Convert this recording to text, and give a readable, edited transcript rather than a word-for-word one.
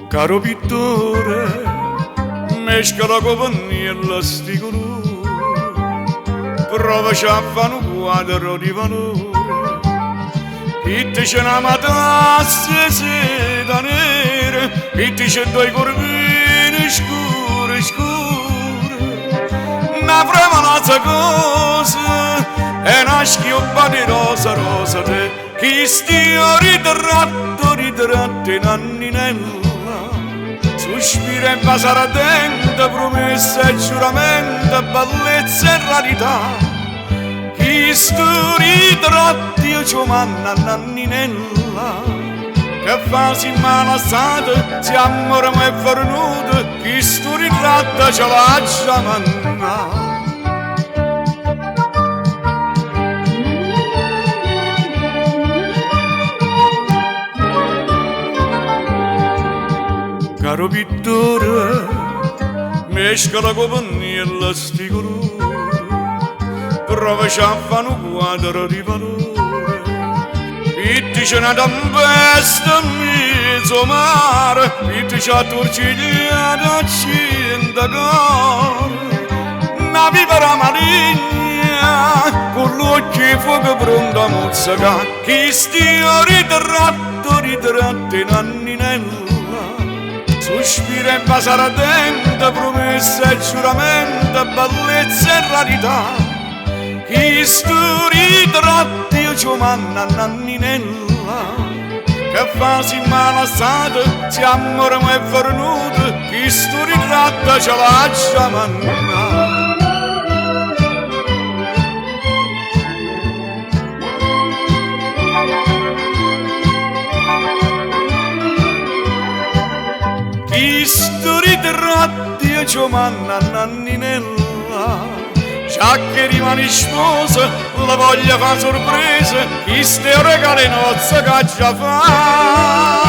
Caro pittore, mesca la compagnia sti colori, provaci a fare un quadro di valore, che ti c'è una matassa seta nera, che ti c'è due corvini scure, scure, una fremanazza cosa, e una schioppa di rosa, rosa te, che stia ritratti nanninella. Sospira e basare attenta, promessa e giuramento, bellezza e rarità. Chi sto ritratti io ci manna nanninella, che fa si malassata, si ammoramo e fornuta, chi sto ritratto ce l'ha già manna. Caro pittore, mesca la compagnia e sti colori, provaci a fare un quadro di valore, pitti c'è una tempesta in mezzo mare, pitti c'è torcigliata a cinta cuore, una vipera maligna, con l'occhio fuoco pronto a mozzicare, chi stia ritratti nanninella. Sospira e basare attenta, promessa e giuramento, bellezza e rarità. Chi sto ritratti io ci manna nanninella, che fa si malassata, si ammoramo e fornuta, chi sto ritratto ce l'ha già manna. Chi sto ritratti io ci manna nanninella, già che rimani sposa la voglia fa sorpresa, chi ste regale nozze che già fa.